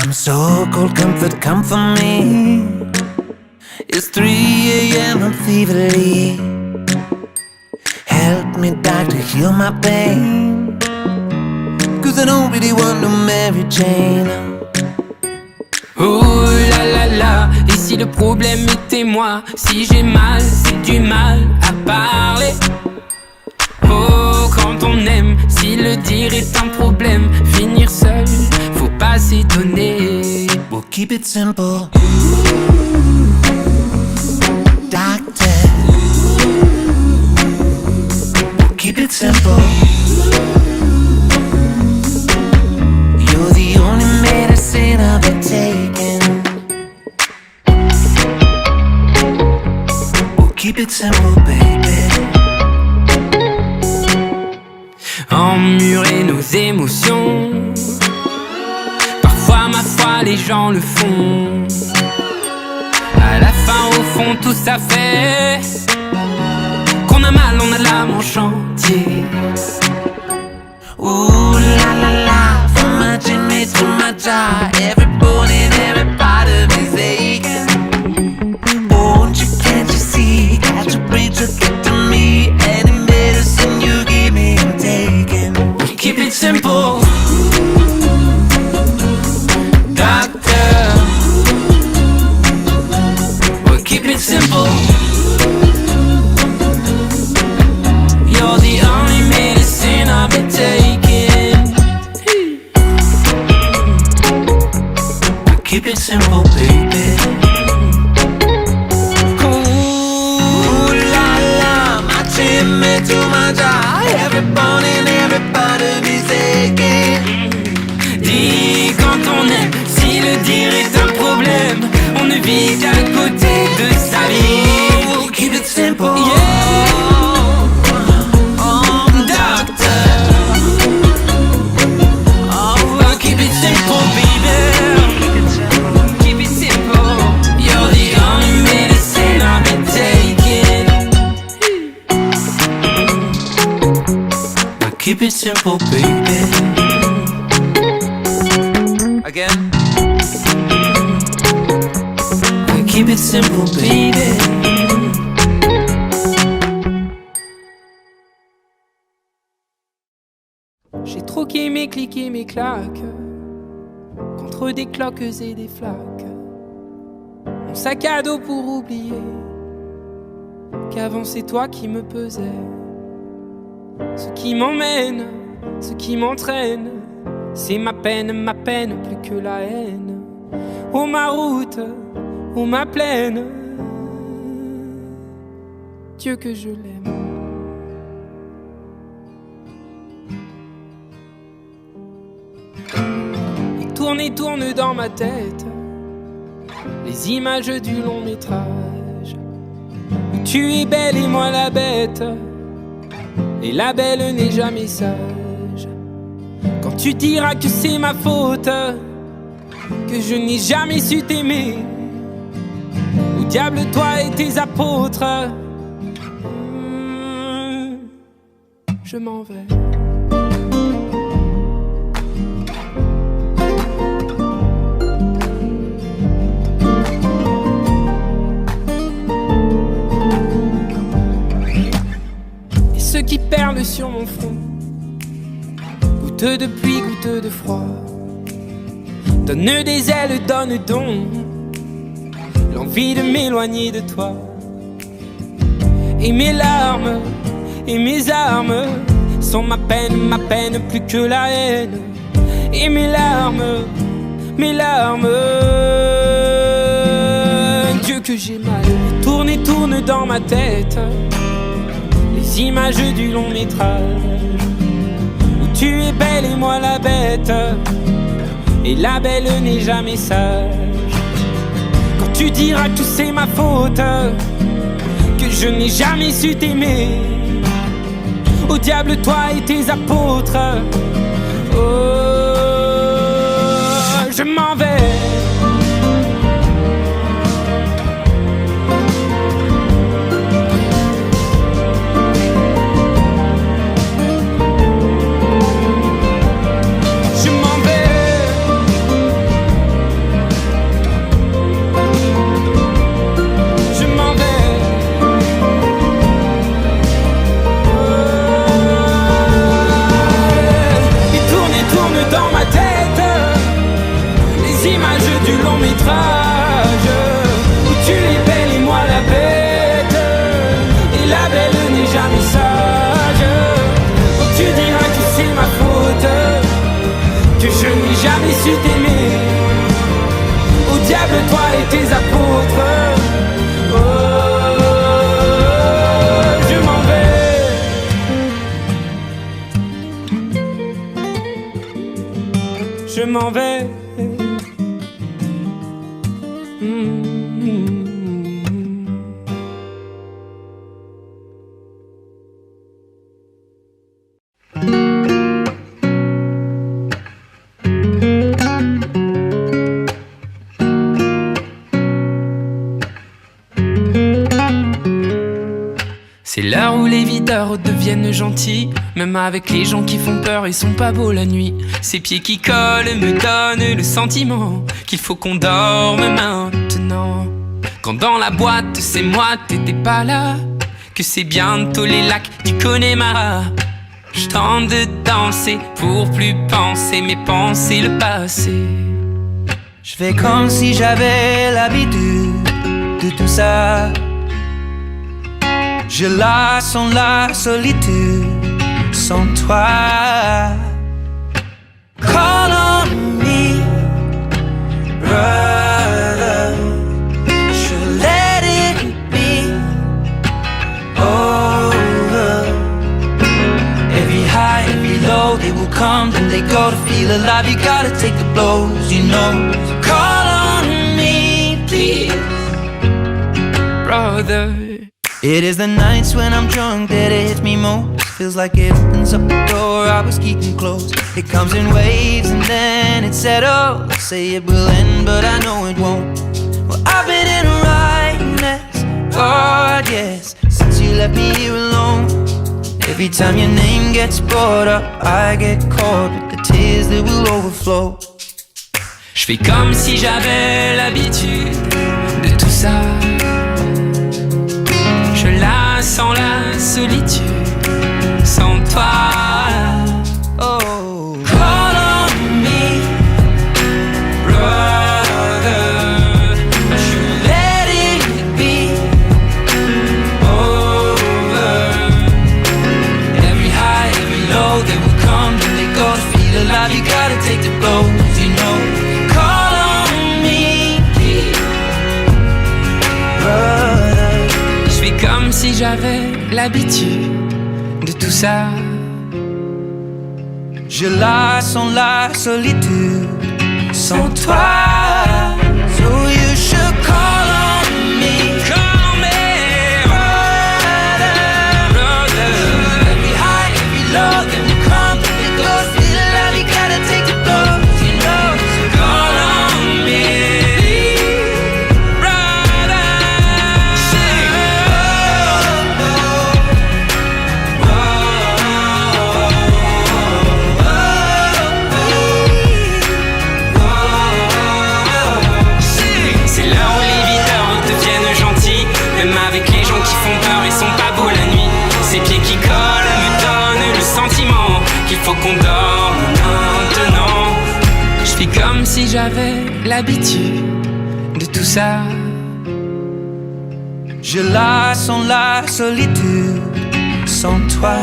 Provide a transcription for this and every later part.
I'm so cold, comfort, come for me. It's 3 a.m. I'm feverly. Help me, doctor, heal my pain. Cause I don't really want to marry Jane. Oh là là là, et si le problème était moi? Si j'ai mal, c'est du mal à parler. Oh, quand on aime, si le dire est un problème, finir seul, faut pas s'étonner. We'll keep it simple. Doctor, we'll keep it simple. You're the only medicine I've been taking. We'll keep it simple, baby. Emmurer nos émotions, parfois ma foi les gens le font. À la fin au fond tout ça fait qu'on a mal, on a l'âme en chantier. Ooh la la la, from my chimney to my jaw, every bone and every part of me's aching. Won't you, can't you see, got to breathe to get to me. Any medicine you give me I'm taking. Keep it simple, doctor. We'll keep it simple. You're the only medicine I've been taking. We'll keep it simple, baby. Ooh la la, my chimney to my jaw, every bone and every part of me's aching. Dis quand on aime, si le dire est un problème, on ne vit qu'à côté de sa vie. We'll keep it simple. Yeah, doctor. We'll keep it simple, baby. Keep it simple. You're the only medicine I've been taking. We'll keep it simple, baby. Again. We'll keep it simple, baby. J'ai troqué mes clics et mes claques contre des cloques et des flaques. Mon sac à dos pour oublier qu'avant c'est toi qui me pesais. Ce qui m'emmène, ce qui m'entraîne, c'est ma peine plus que la haine. Oh ma route, oh ma plaine, Dieu que je l'aime. Et tourne dans ma tête les images du long métrage où tu es belle et moi la bête, et la belle n'est jamais sage. Quand tu diras que c'est ma faute, que je n'ai jamais su t'aimer, au diable toi et tes apôtres, je m'en vais. Ceux qui perlent sur mon front, goutte de pluie, goutte de froid, donne des ailes, donne donc l'envie de m'éloigner de toi. Et mes larmes et mes armes sont ma peine plus que la haine. Et mes larmes, Dieu que j'ai mal. Tourne dans ma tête les images du long métrage où tu es belle et moi la bête, et la belle n'est jamais sage. Quand tu diras que c'est ma faute, que je n'ai jamais su t'aimer, au diable toi et tes apôtres, oh, je m'en vais. long métrage où tu es belle et moi la bête, et la belle n'est jamais sage. Donc tu diras que c'est ma faute, que je n'ai jamais su t'aimer. Au diable toi et tes apôtres. Oh, je m'en vais. Je m'en vais. C'est l'heure où les videurs deviennent gentils, même avec les gens qui font peur, ils sont pas beaux la nuit. Ces pieds qui collent me donnent le sentiment qu'il faut qu'on dorme maintenant. Quand dans la boîte c'est moi, t'étais pas là, que c'est bientôt les lacs du Connemara. Je tente de danser pour plus penser, mais penser le passé. Je fais comme si j'avais l'habitude de tout ça. Je la sens la solitude sans toi. Call on me, brother. Should let it be over. Every high, every low, they will come, then they go. To feel alive, you gotta take the blows, you know. Call on me, please, Brother. it is the nights when I'm drunk that it hits me most. Feels like it opens up the door I was keeping closed. It comes in waves and then it settles. Say it will end, but I know it won't. Well, I've been in a right mess, God, yes, since you left me here alone. Every time your name gets brought up, I get caught with the tears that will overflow. Je fais comme si j'avais l'habitude de tout ça. Je la sens la solitude sans toi. Oh, Call on me, brother. I should let it be Over. every high, every low, they will come and they go. To feel alive, you gotta take the blows, you know. Call on me, please, brother. Je fais comme si j'avais l'habitude de tout ça. Je la sens la solitude sans toi. So you should call on me, Call me, brother. brother. Every high, every low, they will come and they go. To feel alive, you gotta take the blows, you know. So Call on me, brother. C'est là où les videurs deviennent gentils, même avec les gens qui font peur et sont pas beaux la nuit. Ces pieds qui collent me donnent le sentiment qu'il faut qu'on dorme maintenant. Je fais comme si j'avais l'habitude de tout ça. Je la sens la solitude sans toi.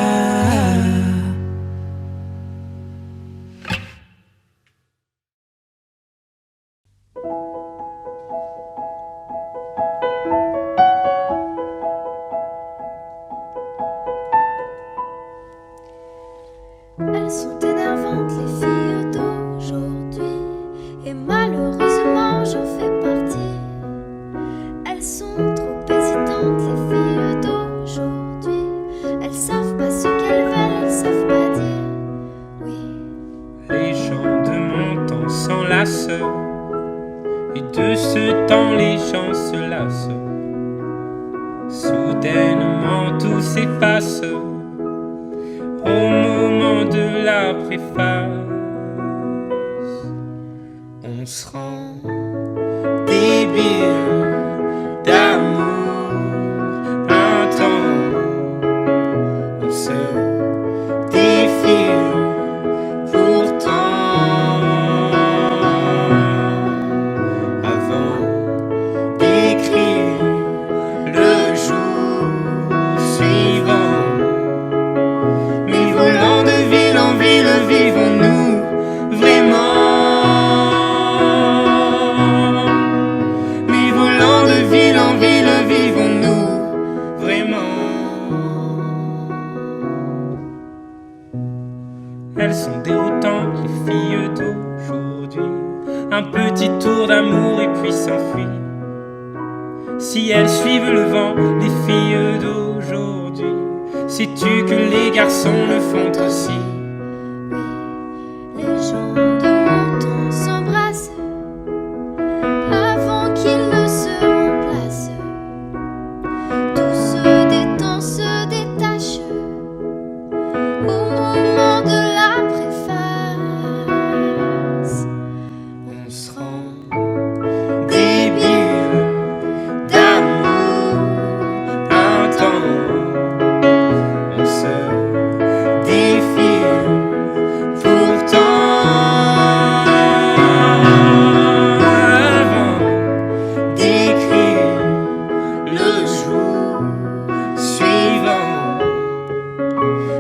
Elles sont énervantes les filles d'aujourd'hui, et malheureusement j'en fais partie. Elles sont trop hésitantes les filles d'aujourd'hui. Elles savent pas ce qu'elles veulent, elles savent pas dire oui. Les gens de mon temps s'enlacent, et de ce temps les gens se lassent. Soudainement tout s'efface au moment de la préface. On se rend débile d'amour un temps. On se défile pourtant. petit tour d'amour et puis s'enfuient. Si elles suivent le vent, les filles d'aujourd'hui, sais-tu que les garçons le font aussi? Oui, les gens de mon temps s'embrassent avant qu'ils ne se remplacent. Tout se détend, se détache au moment de la préface. On se rend Débile d'amour, un temps, on se défile pourtant. Avant d'écrire le jour suivant,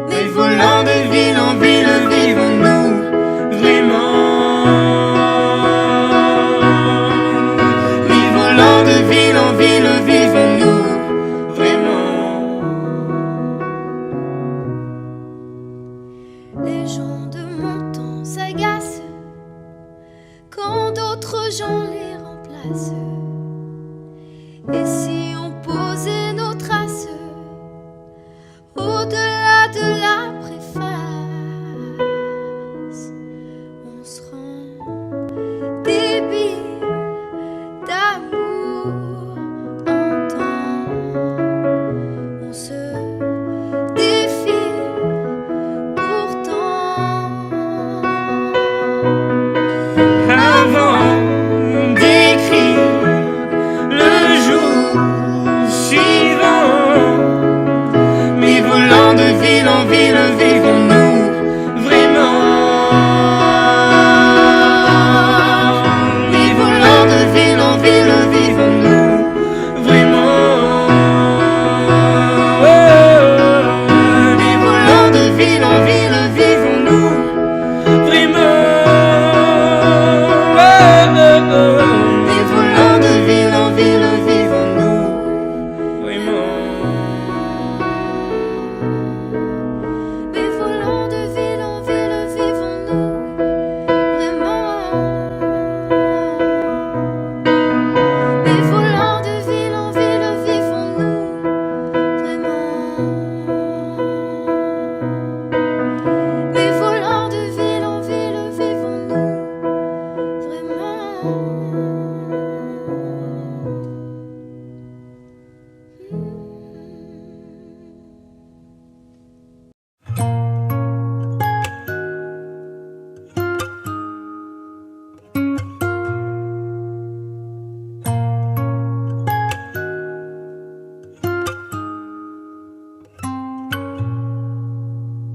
mais volant de ville en ville, vivons-nous vraiment? Oui, volant de ville en ville, vivons-nous vraiment? Les gens de mon temps s'agacent quand d'autres gens les remplacent. Et si on posait nos traces au-delà de la préface, on se rend débile d'amour en temps. On se défile pourtant. Avant d'écrire le jour suivant, mais volant de ville en ville, vivons-nous vraiment? Mais volant de ville en ville, vivons-nous vraiment? Mais volant de ville en ville, vivons-nous vraiment? Mais volant de ville en ville, vivons-nous vraiment? Mais volant de ville en ville, vivons-nous vraiment? Mais volant de ville en ville, vivons-nous vraiment? Mais volant de ville en ville, vivons-nous vraiment?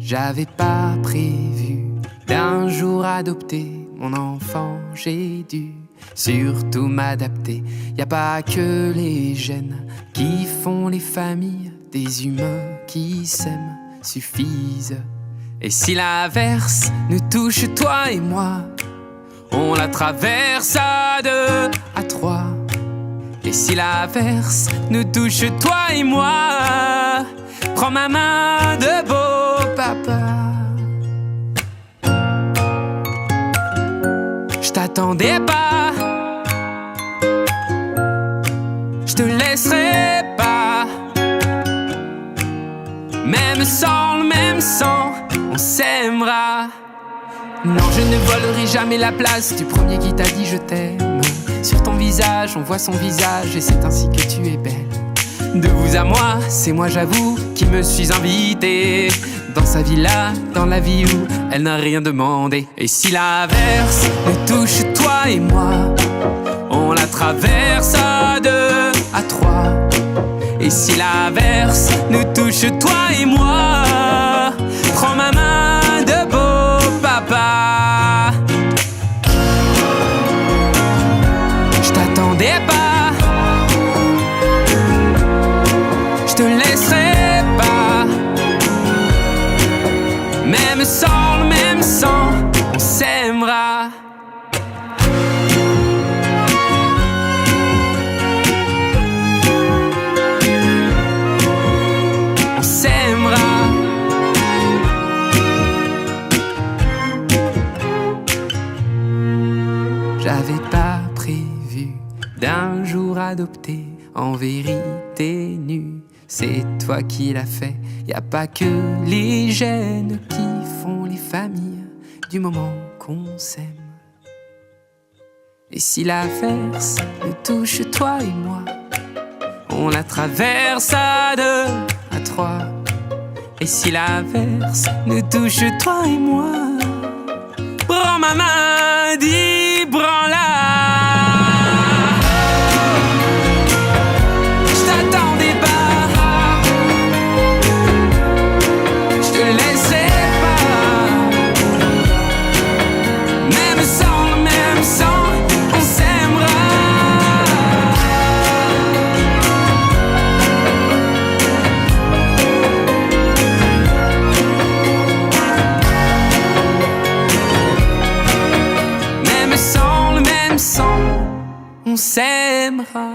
J'avais pas prévu d'un jour adopter mon enfant, j'ai dû surtout m'adapter. Y a pas que les gènes qui font les familles, des humains qui s'aiment suffisent. Et si l'averse nous touche toi et moi, on la traverse à deux, à trois. Et si l'averse nous touche toi et moi, prends ma main de beau papa. Je t'attendais pas, je te laisserai pas. Même sans le même sang, on s'aimera. Non, je ne volerai jamais la place du premier qui t'a dit je t'aime. Sur ton visage, on voit son visage et c'est ainsi que tu es belle. De vous à moi, c'est moi j'avoue qui me suis invité dans sa villa, dans la vie où elle n'a rien demandé. Et si l'averse nous touche toi et moi, on la traverse à deux, à trois. Et si l'averse nous touche toi et moi, prends ma main de beau papa. Je t'attendais pas, je te laisserai pas. Même sans le même sang, on s'aimera. On s'aimera. prévu d'un jour adopté en vérité nue. C'est toi qui l'as fait, y a pas que les gènes qui font les familles du moment qu'on s'aime. Et si l'averse nous touche toi et moi, on la traverse à deux, à trois. Et si l'averse nous touche toi et moi, prends ma main, dis prends-la. Je t'attendais pas, je te laisserai pas. Même sans le même sang, on s'aimera. Même sans le même sang, on s'aimera.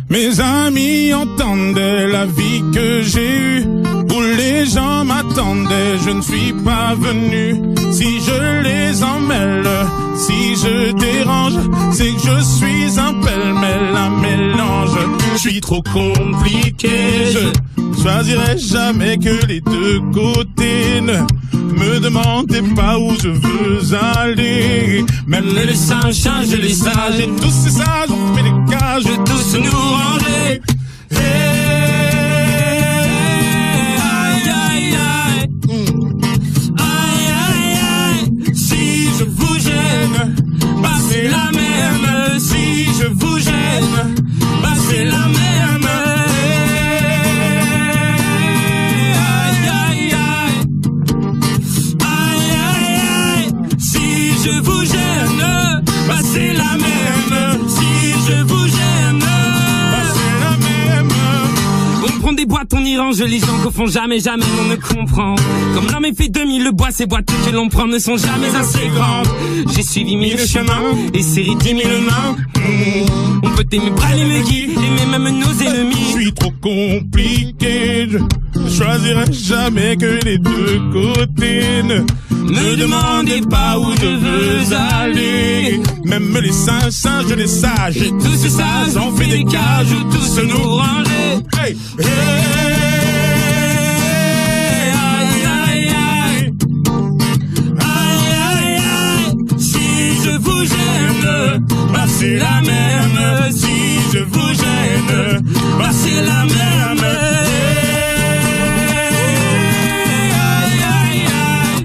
Mes amis entendaient la vie que j'ai eue, où les gens m'attendaient, je ne suis pas venu. Si je les emmêle, si je dérange, c'est que je suis un pêle-mêle, un mélange. Je suis trop compliqué, je choisirai jamais que les deux côtés. Ne me demandez pas où je veux aller. Même les singes changent les sages, et tous ces sages ont fait des cages, tous nous ranger. Aïe, aïe, aïe. Aïe, aïe, aïe. Si je vous gêne, bah c'est la même. Si je vous gêne, bah c'est la même. Aïe, aïe, aïe. Aïe, aïe, aïe. Si je vous gêne, bah c'est la même. Si je vous gêne, bah c'est la même. On prend des boîtes, on y range les gens qu'au fond jamais, jamais on ne comprend. Comme l'homme est fait 2000, le bois, ces boîtes que l'on prend ne sont jamais assez grandes. J'ai suivi 1000 chemins et serré 10 000 mains. On peut aimer bras et me guider, aimer même nos ennemis. Je suis trop compliqué, je choisirai jamais que les deux côtés. Ne me demandez pas où je veux aller. Même les singes, singes les sages, et tous ces sages ont fait des cages où tous nous ranger. Hey, hey. Aïe, aïe, aïe. Aïe, aïe, aïe. Si je vous gêne, bah c'est la même. Si je vous gêne, bah c'est la même. Aïe, aïe, aïe.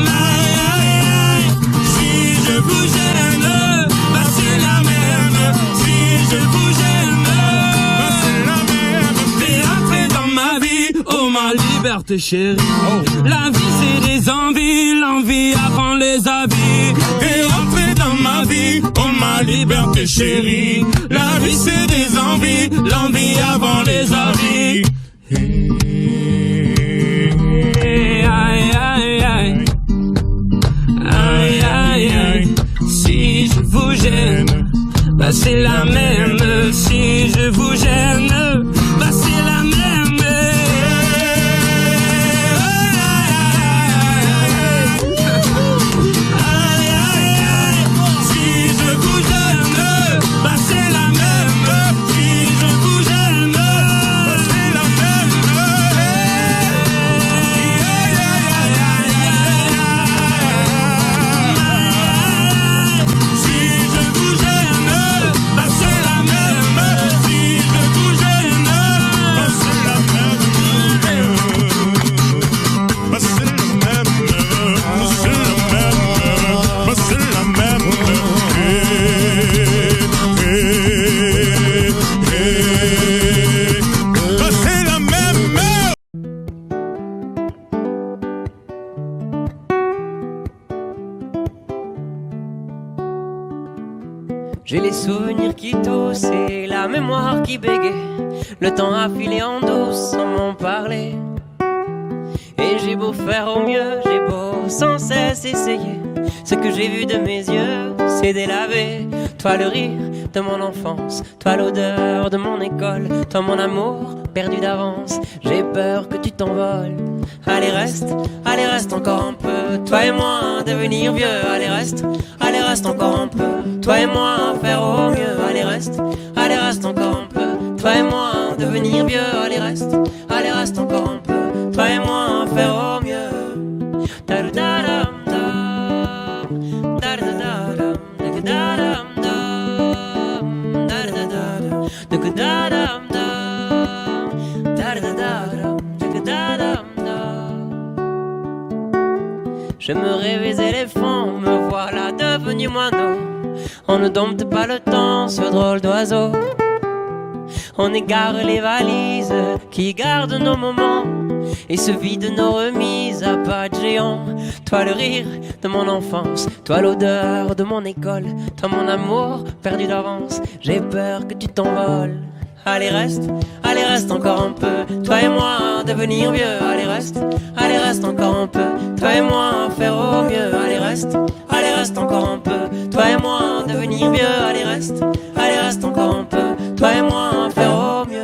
Aïe, aïe, aïe. Si je vous gêne, bah c'est la même. Si je vous gêne, bah c'est la même. T'es entré dans ma vie, oh ma liberté chérie. La vie c'est des envies, l'envie avant les avis. T'es entré dans ma vie, oh ma liberté chérie. La vie c'est des envies, l'envie avant les avis. Aïe, aïe, aïe. Aïe, aïe, aïe. Si je vous gêne, bah c'est la même. Si je vous gêne, bah c'est la même. Aïe, aïe, aïe. Si je vous gêne, bah c'est la même. Si je vous gêne, bah c'est la même. Aïe, aïe, aïe, aïe. Si je vous gêne, bah c'est la même. Si je vous gêne, bah c'est la même. Bah c'est la même. C'est la même. Bah c'est la même. Bah c'est la même. J'ai les souvenirs qui toussent et la mémoire qui bégaye. Le temps a filé en douce sans m'en parler. Et j'ai beau faire au mieux, j'ai beau sans cesse essayer. Ce que j'ai vu de mes yeux, c'est délavé. Toi le rire de mon enfance, toi l'odeur de mon école, toi mon amour perdu d'avance. J'ai peur que tu t'envoles allez reste encore un peu. Toi et moi, devenir vieux, allez reste encore un peu. Toi et moi, faire au mieux, allez reste encore un peu. Toi et moi, devenir vieux, allez reste encore un peu. Toi et moi, faire au mieux. Je me rêvais éléphant, me voilà devenu moineau. On ne dompte pas le temps, ce drôle d'oiseau. On égare les valises qui gardent nos moments et se vident nos remises à pas de géant. Toi le rire de mon enfance, toi l'odeur de mon école, toi mon amour perdu d'avance, j'ai peur que tu t'envoles. Allez reste encore un peu. Toi et moi devenir vieux. Allez reste encore un peu. Toi et moi faire au mieux. Allez reste encore un peu. Toi et moi devenir vieux. Allez reste encore un peu. Toi et moi faire au mieux.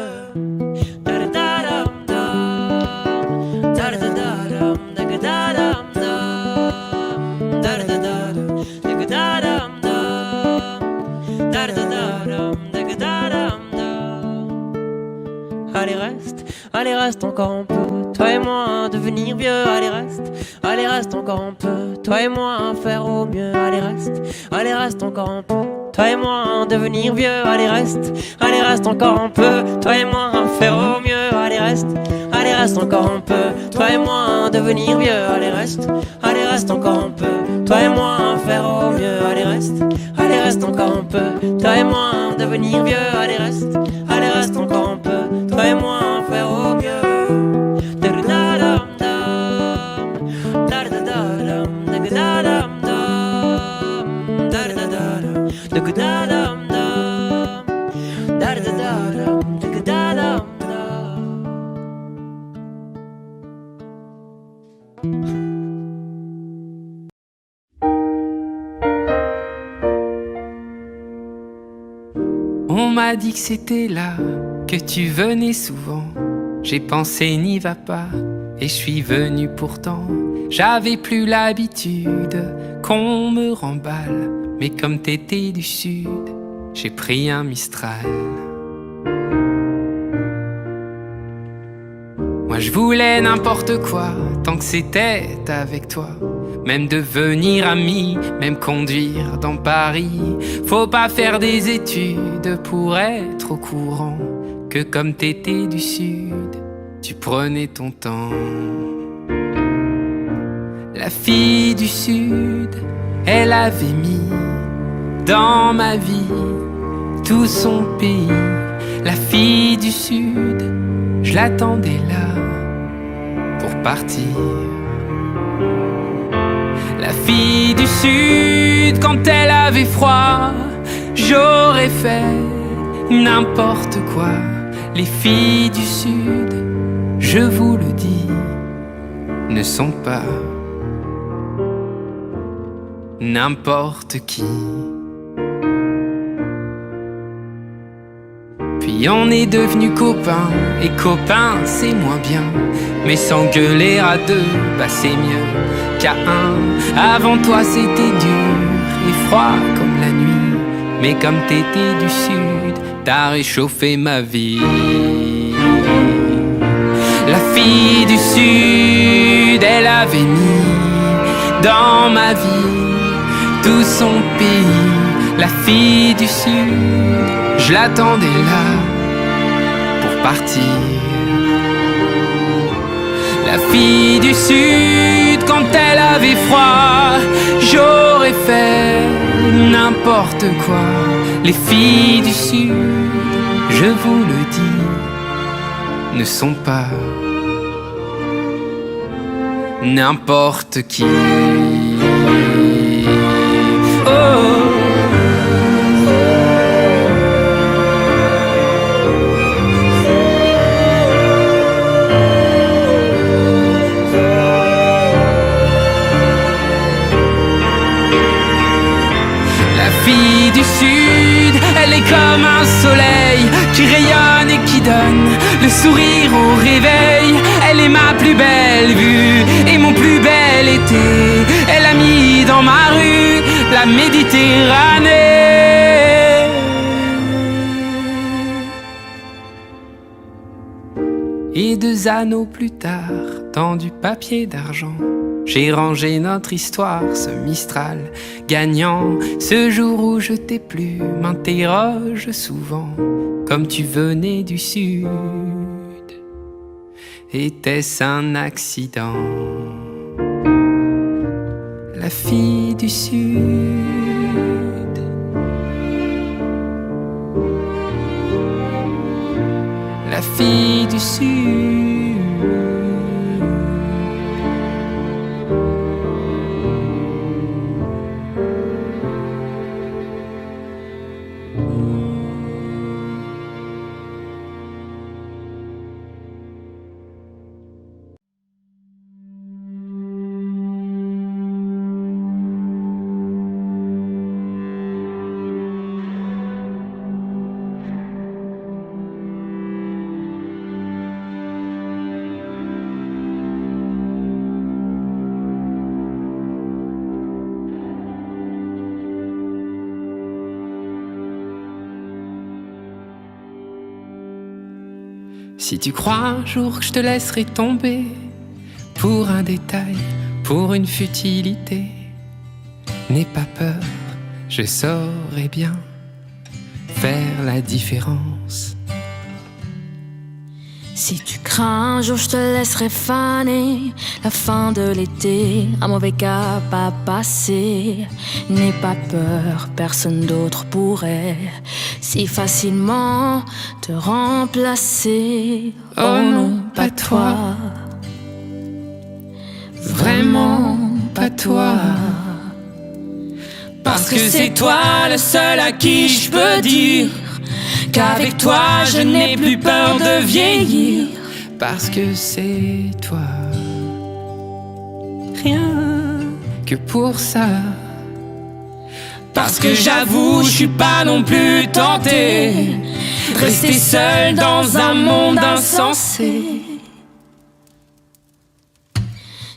Allez reste encore un peu. Toi et moi devenir vieux. Allez reste encore un peu. Toi et moi faire au mieux. Allez reste encore un peu. Toi et moi devenir vieux. Allez reste encore un peu. Toi et moi faire au mieux. Allez reste encore un peu. Toi et moi devenir vieux. Allez reste encore un peu. Toi et moi faire au mieux. Allez reste encore un peu. Toi et moi devenir vieux. Allez reste encore un peu. Toi et moi faire au mieux. On m'a dit que c'était là, que tu venais souvent. J'ai pensé n'y va pas, et je suis venu pourtant. J'avais plus l'habitude qu'on me remballe, mais comme t'étais du sud, j'ai pris un Mistral. Moi je voulais n'importe quoi, tant que c'était avec toi. Même devenir ami, même conduire dans Paris. Faut pas faire des études pour être au courant que comme t'étais du sud, tu prenais ton temps. La fille du sud, elle avait mis dans ma vie tout son pays. La fille du sud, je l'attendais là pour partir. La fille du sud, quand elle avait froid, j'aurais fait n'importe quoi. Les filles du sud, je vous le dis, ne sont pas n'importe qui. Puis on est devenus copains, et copains c'est moins bien. Mais s'engueuler à deux, bah c'est mieux qu'à un. Avant toi c'était dur et froid comme la nuit, mais comme t'étais du sud, t'as réchauffé ma vie. La fille du sud, elle avait mis dans ma vie tout son pays. La fille du sud, je l'attendais là pour partir. La fille du sud, quand elle avait froid, j'aurais fait n'importe quoi. Les filles du sud, je vous le dis, ne sont pas n'importe qui. Oh. Elle est comme un soleil qui rayonne et qui donne le sourire au réveil. Elle est ma plus belle 2 anneaux plus tard, dans du papier d'argent, j'ai rangé notre histoire, ce Mistral gagnant. Ce jour où je t'ai plu m'interroge souvent, comme tu venais du sud, était-ce un accident? La fille du sud, la fille du sud. Si tu crois un jour que je te laisserai tomber pour un détail, pour une futilité, n'aie pas peur, je saurai bien faire la différence. Si tu crains un jour je te laisserai faner la fin de l'été, un mauvais cap à passer. N'aie pas peur, personne d'autre pourrait si facilement te remplacer. Oh non, pas toi, vraiment pas toi. Parce que c'est toi le seul à qui je peux dire qu'avec toi je n'ai plus peur de vieillir. Parce que c'est toi, rien que pour ça. Parce que j'avoue, je suis pas non plus tenté de rester seul dans un monde insensé.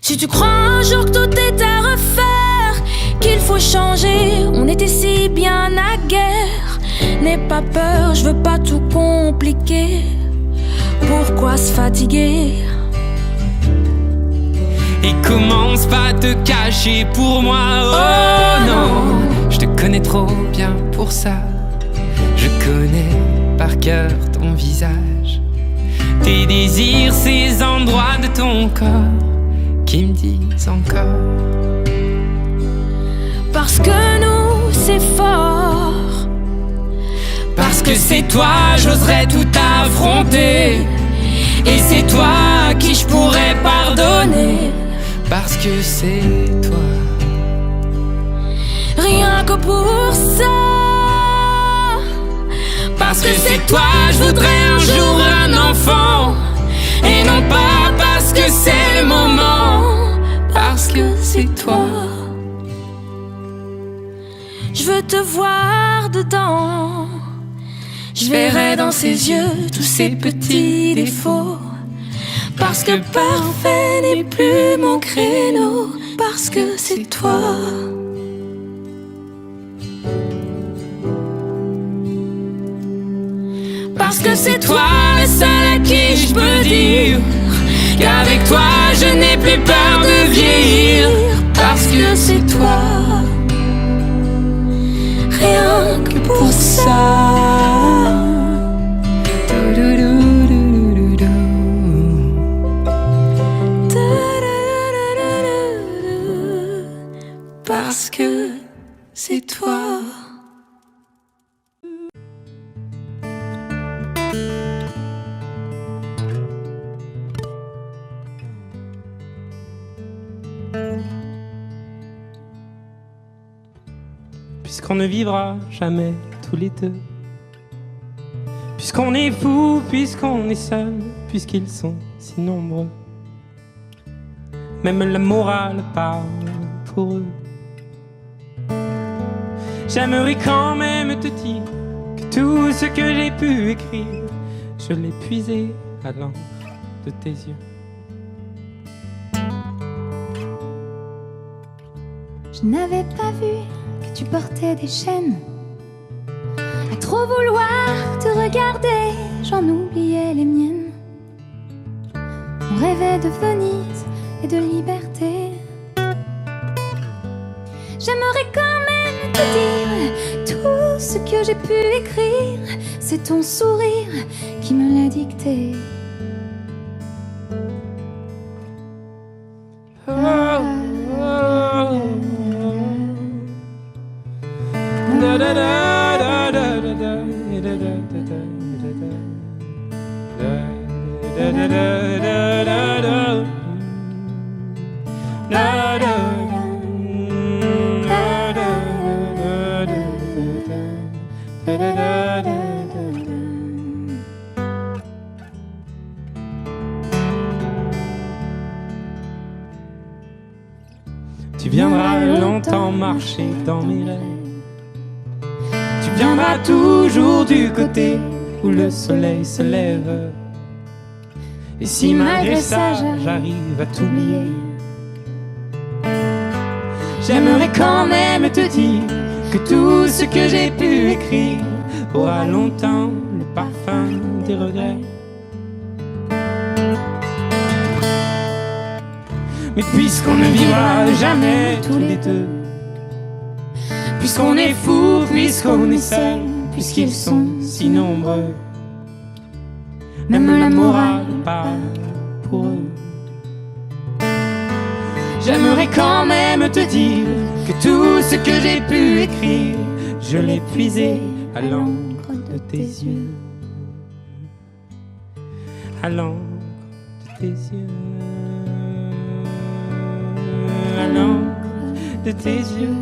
Si tu crois un jour que tout est à refaire, qu'il faut changer, on était si bien à guerre. N'aie pas peur, je veux pas tout compliquer. Pourquoi se fatiguer? Et commence pas à te cacher pour moi, oh non. Je te connais trop bien pour ça. Je connais par cœur ton visage, tes désirs, ces endroits de ton corps qui me disent encore. Parce que nous c'est fort. Parce que c'est toi, j'oserais tout affronter. Et c'est toi à qui je pourrais pardonner. Parce que c'est toi, rien que pour ça. Parce que c'est toi, je voudrais un jour un enfant. Et non pas parce que c'est le moment. Parce que c'est toi, je veux te voir dedans. Je verrai dans ses yeux tous ses petits défauts. Parce que parfait n'est plus mon créneau. Parce que c'est toi. parce que c'est toi le seul à qui je peux dire qu'avec toi je n'ai plus peur de vieillir. Parce que c'est toi, rien que pour ça. Parce que c'est toi. Puisqu'on ne vivra jamais tous les deux, puisqu'on est fou, puisqu'on est seul, puisqu'ils sont si nombreux, même la morale parle pour eux. J'aimerais quand même te dire que tout ce que j'ai pu écrire, je l'ai puisé à l'encre de tes yeux. Je n'avais pas vu que tu portais des chaînes. À trop vouloir te regarder, j'en oubliais les miennes. On rêvait de Venise et de liberté. J'aimerais quand même te dire tout ce que j'ai pu écrire. C'est ton sourire qui me l'a dicté. Tu viendras longtemps marcher dans mes rêves. Tu viendras toujours du côté où le soleil se lève. Et si malgré ça j'arrive à t'oublier, j'aimerais quand même te dire que tout ce que j'ai pu écrire aura longtemps le parfum des regrets. Mais puisqu'on ne vivra jamais tous les deux, puisqu'on est fou, puisqu'on est seul, puisqu'ils sont si nombreux, même la morale parle pour eux. J'aimerais quand même te dire que tout ce que j'ai pu écrire, je l'ai puisé à l'encre de tes yeux, à l'encre de tes yeux, à l'encre de tes yeux.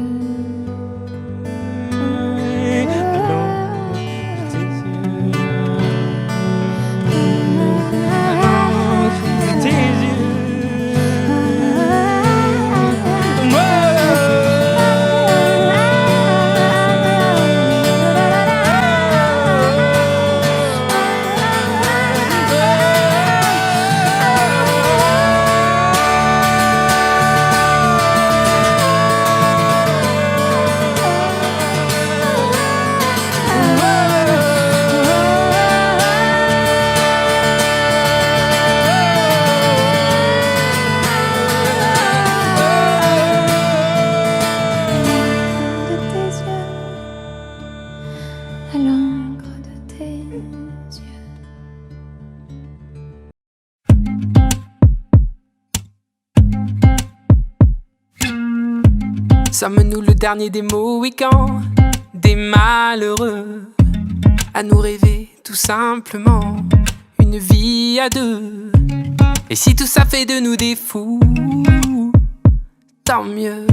Sommes-nous le dernier des Mohicans, des malheureux, à nous rêver tout simplement une vie à deux? Et si tout ça fait de nous des fous, tant mieux.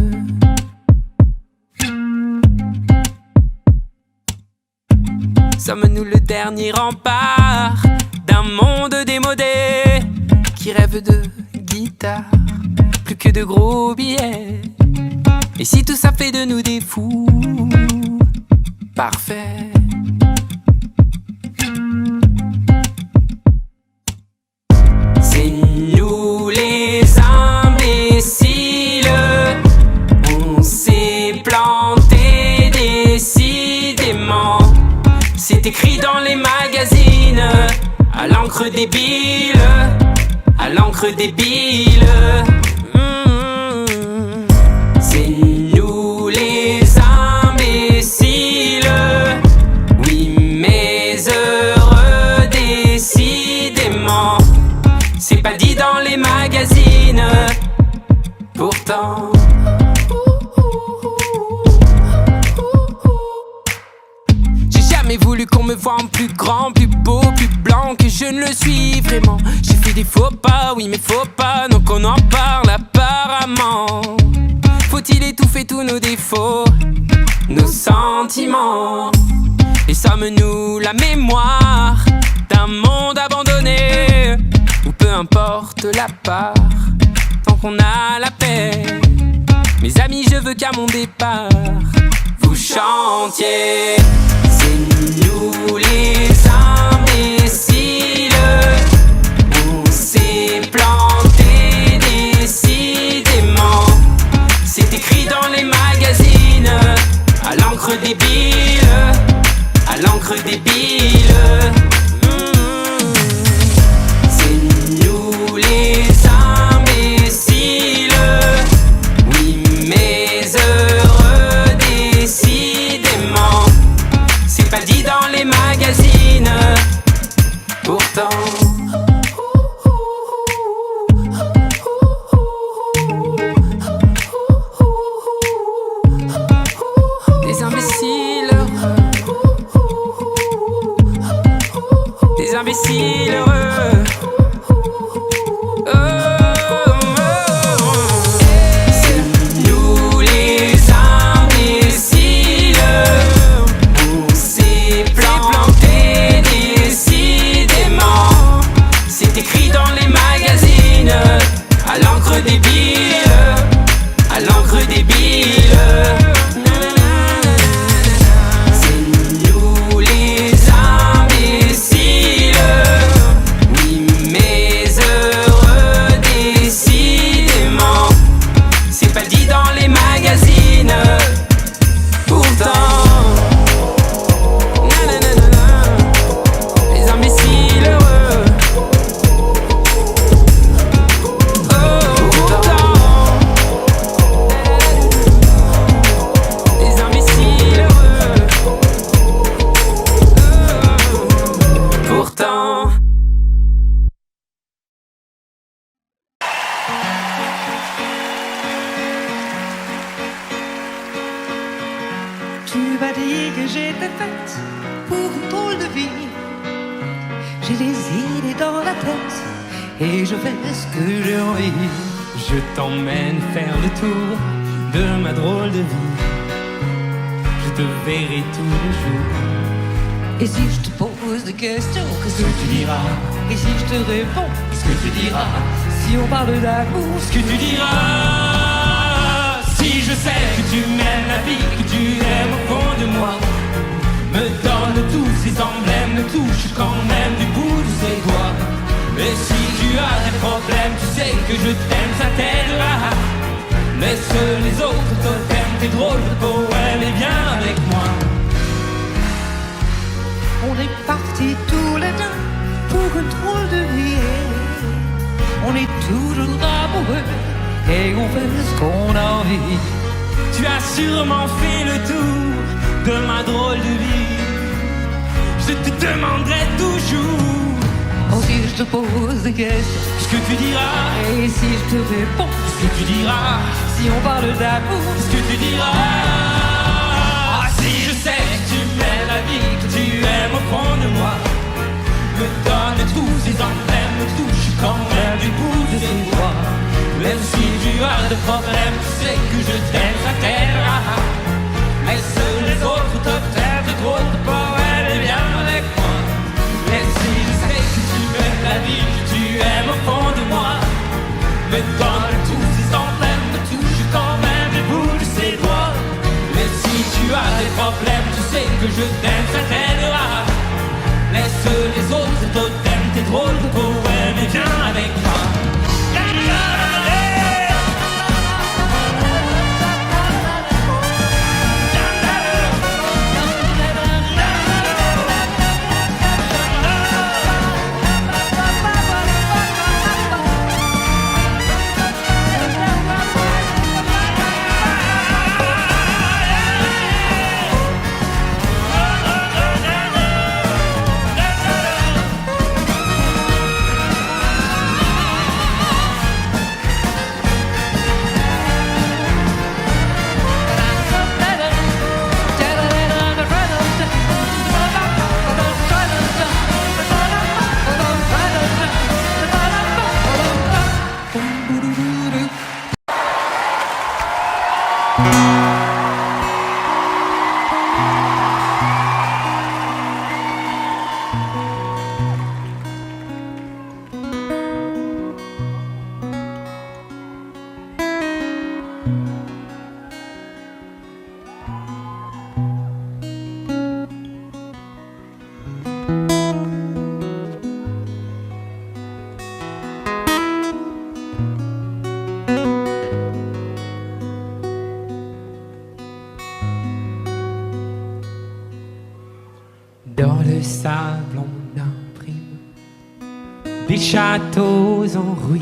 Sommes-nous le dernier rempart d'un monde démodé qui rêve de guitare plus que de gros billets? Et si tout ça fait de nous des fous, parfait. C'est nous les imbéciles, on s'est planté décidément. C'est écrit dans les magazines, à l'encre débile, à l'encre débile. C'est nous les imbéciles, oui mais heureux décidément. C'est pas dit dans les magazines, pourtant. J'ai jamais voulu qu'on me voie en plus grand, plus beau, plus blanc que je ne le suis vraiment. J'ai fait des faux pas, oui mais faux pas, donc on en parle apparemment. Faut-il étouffer tous nos défauts, nos sentiments? Et sommes-nous la mémoire d'un monde abandonné, ou peu importe la part, tant qu'on a la paix? Mes amis, je veux qu'à mon départ, vous chantiez. C'est nous les imbéciles, on s'est planté décidément. C'est écrit dans les magazines, à l'encre débile, à l'encre débile. C'est nous les dit que j'étais faite pour une drôle de vie. J'ai des idées dans la tête et je fais ce que j'ai envie. Je t'emmène faire le tour de ma drôle de vie. Je te verrai tous les jours. Et si je te pose des questions, qu'est-ce que tu diras? Et si je te réponds, qu'est-ce que tu diras? Si on parle d'amour, Ce que tu diras, si je sais que tu m'aimes la vie, que tu aimes au fond de moi, me donne tous ces emblèmes, me touche quand même du bout de ses doigts. Mais si tu as des problèmes, tu sais que je t'aime, ça t'aidera. Laisse les autres totems, tes drôles de poèmes et viens avec moi. on est partis tous les deux pour une drôle de vie. On est toujours amoureux et on fait ce qu'on a envie. Tu as sûrement fait le tour de ma drôle de vie. Je te demanderai toujours Si je te pose des questions, ce que tu diras. et si je te réponds, Ce que tu diras, si on parle d'amour, ce que tu diras. Si je sais que tu m'aimes la vie, que tu aimes au fond de moi, me donne tous ces emblèmes, me touche quand même du bout de ses doigts. Même si tu as des problèmes, tu sais que je t'aime, ça t'aidera. Laisse les autres te faire de gros poèmes et viens avec moi. Mais si je sais que tu m'aimes la vie, que tu aimes au fond de moi, me donne tous ces emblèmes, me touche quand même du bout de ses doigts. Mais si tu as des problèmes, tu sais que je t'aime, ça t'aidera. Laisse les autres totems, tes drôles de poèmes et viens avec moi. Dans le sable on imprime des châteaux en ruine,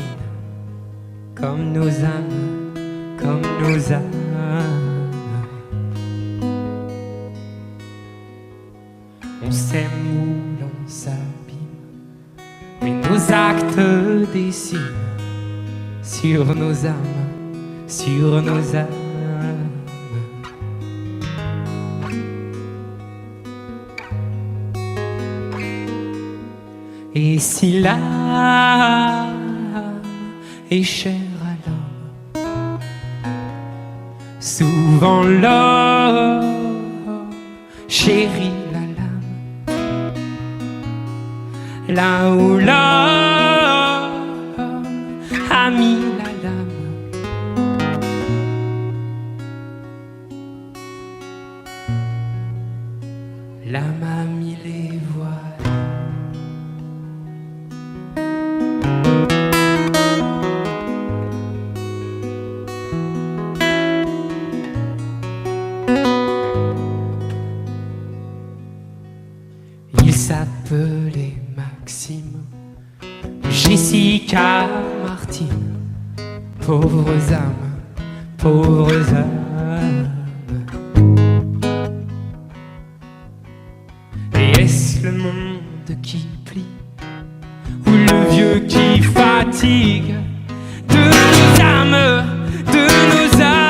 comme nos âmes, comme nos âmes. On s'aime ou l'on s'abîme, mais nos actes dessinent sur nos âmes, sur nos âmes. Et si l'âme est chère à l'homme, souvent l'homme chérit la lame. Là où l'homme a mis la lame, l'âme a mis les voiles. Il s'appelait Maxime, Jessica, Martine, pauvres âmes, pauvres âmes. Et est-ce le monde qui plie, ou le vieux qui fatigue de nos âmes, de nos âmes?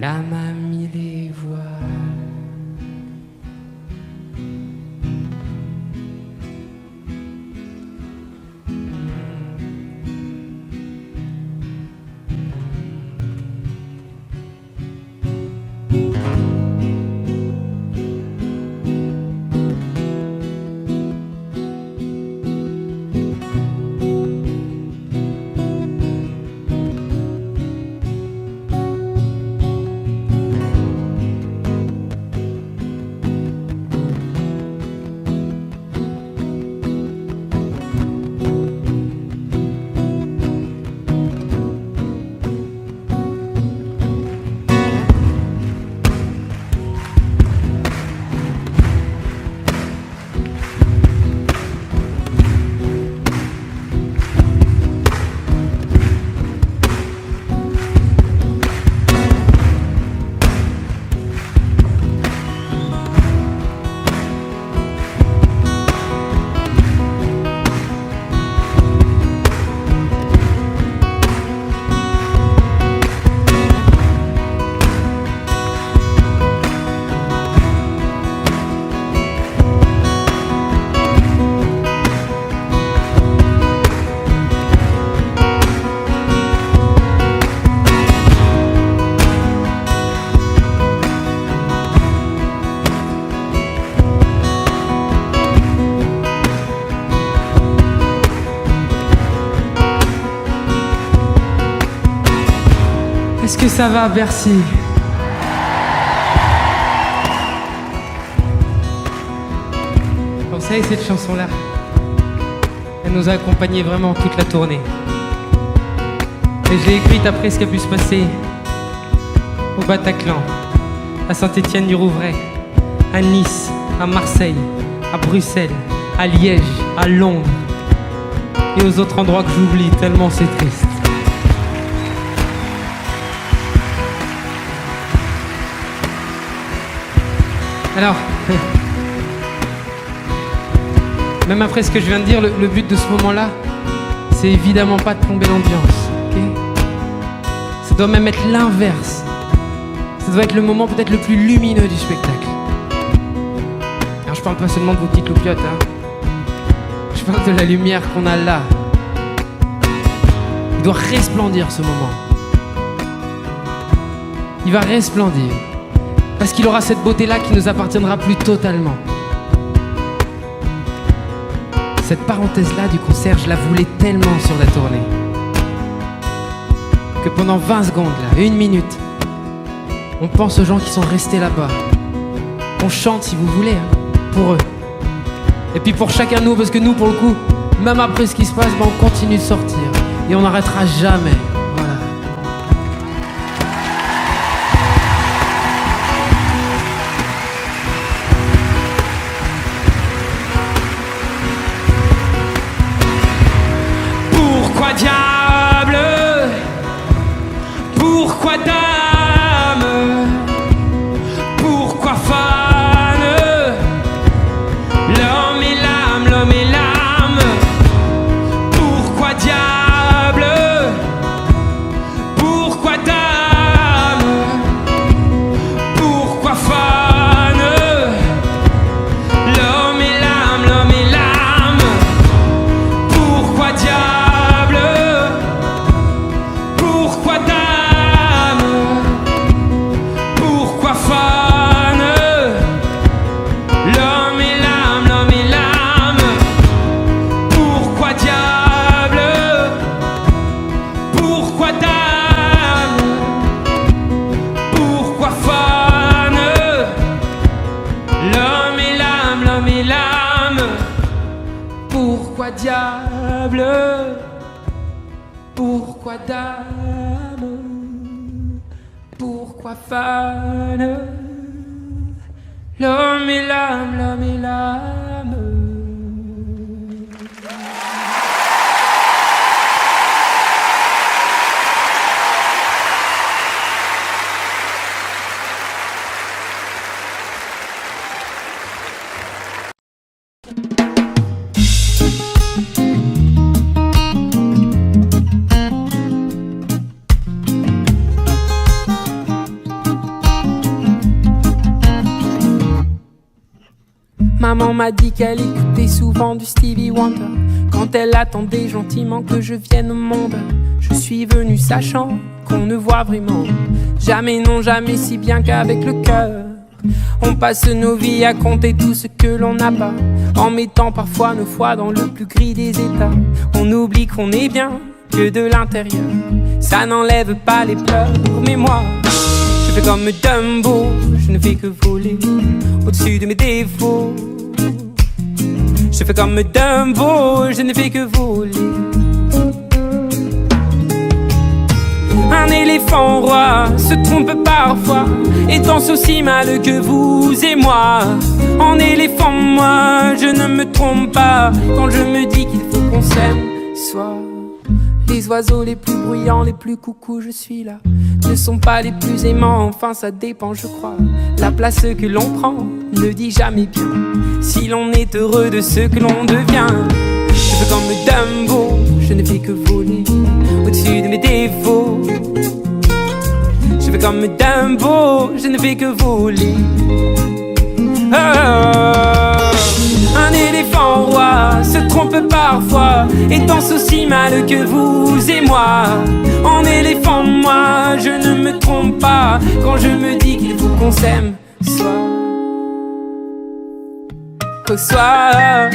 l'âme a mis les voiles. Est-ce que ça va, Bercy? Vous savez, cette chanson-là, elle nous a accompagnés vraiment toute la tournée. Et je l'ai écrite après ce qui a pu se passer au Bataclan, à Saint-Étienne-du-Rouvray, à Nice, à Marseille, à Bruxelles, à Liège, à Londres et aux autres endroits que j'oublie tellement c'est triste. Alors, même après ce que je viens de dire, le but de ce moment-là, c'est évidemment pas de plomber l'ambiance, ok? Ça doit même être l'inverse. Ça doit être le moment peut-être le plus lumineux du spectacle. Alors je parle pas seulement de vos petites loupiottes, hein. Je parle de la lumière qu'on a là. Il doit resplendir ce moment. Il va resplendir. Parce qu'il aura cette beauté-là qui nous appartiendra plus totalement. Cette parenthèse-là du concert, je la voulais tellement sur la tournée que pendant 20 secondes, là, 1 minute, on pense aux gens qui sont restés là-bas. On chante si vous voulez, hein, pour eux. Et puis pour chacun de nous, parce que nous, pour le coup, même après ce qui se passe, ben, on continue de sortir. Et on n'arrêtera jamais. Voilà. Pourquoi diable? Pourquoi dame? Pourquoi fan? L'homme et l'âme, l'homme et l'âme. Pourquoi diable? Pourquoi dame? Pourquoi fan? L'homme et l'âme, l'homme et l'âme. Pourquoi diable? Pourquoi dame? Pourquoi fan? L'homme et l'âme, l'homme et l'âme. Pourquoi diable? Pourquoi dame? Pourquoi fan? L'homme et l'âme, l'homme et l'âme. Pourquoi diable? Pourquoi dame? Pourquoi fan? L'homme et l'âme, l'homme et l'âme. Maman m'a dit qu'elle écoutait souvent du Stevie Wonder quand elle attendait gentiment que je vienne au monde. Je suis venu sachant qu'on ne voit vraiment jamais, non jamais si bien qu'avec le cœur. On passe nos vies à compter tout ce que l'on n'a pas, en mettant parfois nos foi dans le plus gris des états. On oublie qu'on est bien que de l'intérieur, ça n'enlève pas les pleurs. Mais moi, je fais comme Dumbo, je ne fais que voler au-dessus de mes défauts. Je fais comme Dumbo, je ne fais que voler. Un éléphant roi se trompe parfois et danse aussi mal que vous et moi. En éléphant, moi, je ne me trompe pas quand je me dis qu'il faut qu'on s'aime. Soit les oiseaux les plus bruyants, les plus coucous, je suis là, ne sont pas les plus aimants, enfin ça dépend je crois. La place que l'on prend ne dit jamais bien si l'on est heureux de ce que l'on devient. Je fais comme Dumbo, je ne fais que voler au-dessus de mes défauts. Je fais comme Dumbo, je ne fais que voler. Un éléphant roi se trompe parfois et danse aussi mal que vous et moi. En éléphant, moi, je ne me trompe pas quand je me dis qu'il faut qu'on s'aime. Soit qu'au soir.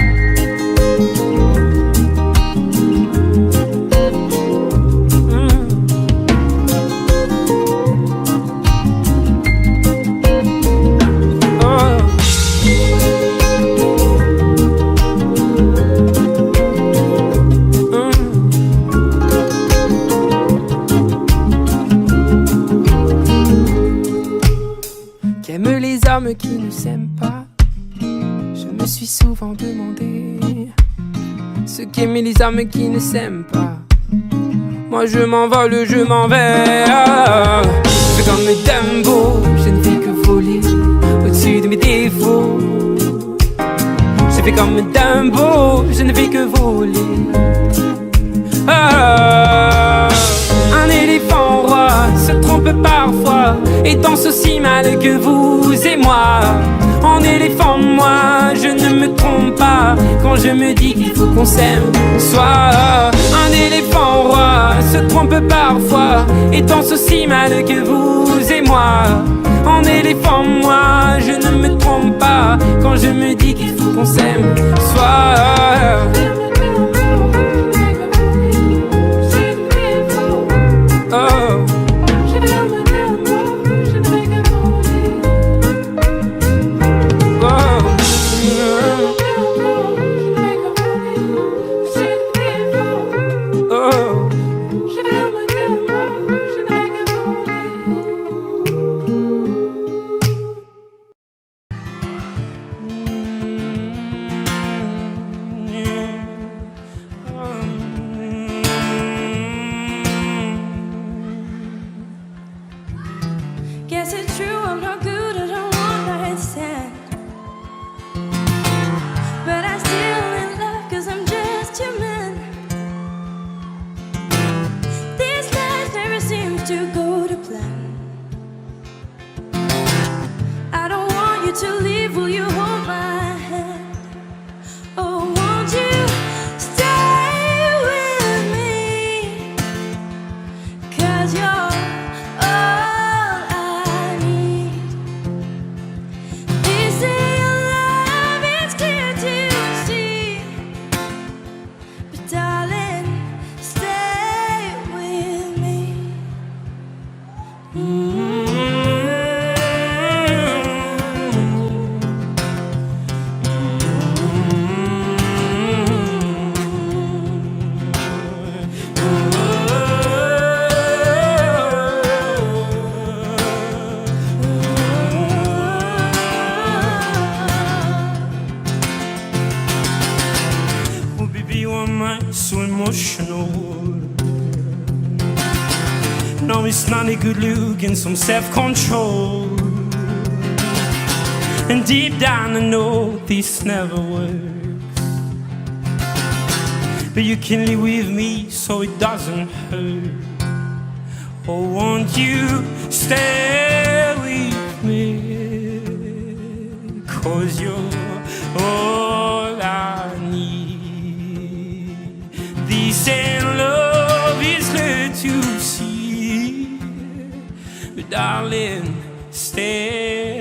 Qui ne s'aiment pas, je me suis souvent demandé ce qu'aimaient les âmes qui ne s'aiment pas. Moi je m'envole, je m'en vais. Je fais comme Dumbo, je ne fais que voler au-dessus de mes défauts. Je fais comme Dumbo, je ne fais que voler. Un éléphant roi se trompe parfois et danse aussi mal que vous et moi. En éléphant, moi, je ne me trompe pas quand je me dis qu'il faut qu'on s'aime. Soit un éléphant roi se trompe parfois et danse aussi mal que vous et moi. En éléphant, moi, je ne me trompe pas quand je me dis qu'il faut qu'on s'aime. Soit No, it's not a good look and some self-control. And deep down I know this never works, but you can live with me so it doesn't hurt. Oh, won't you stay with me? 'Cause you're all darling, stay.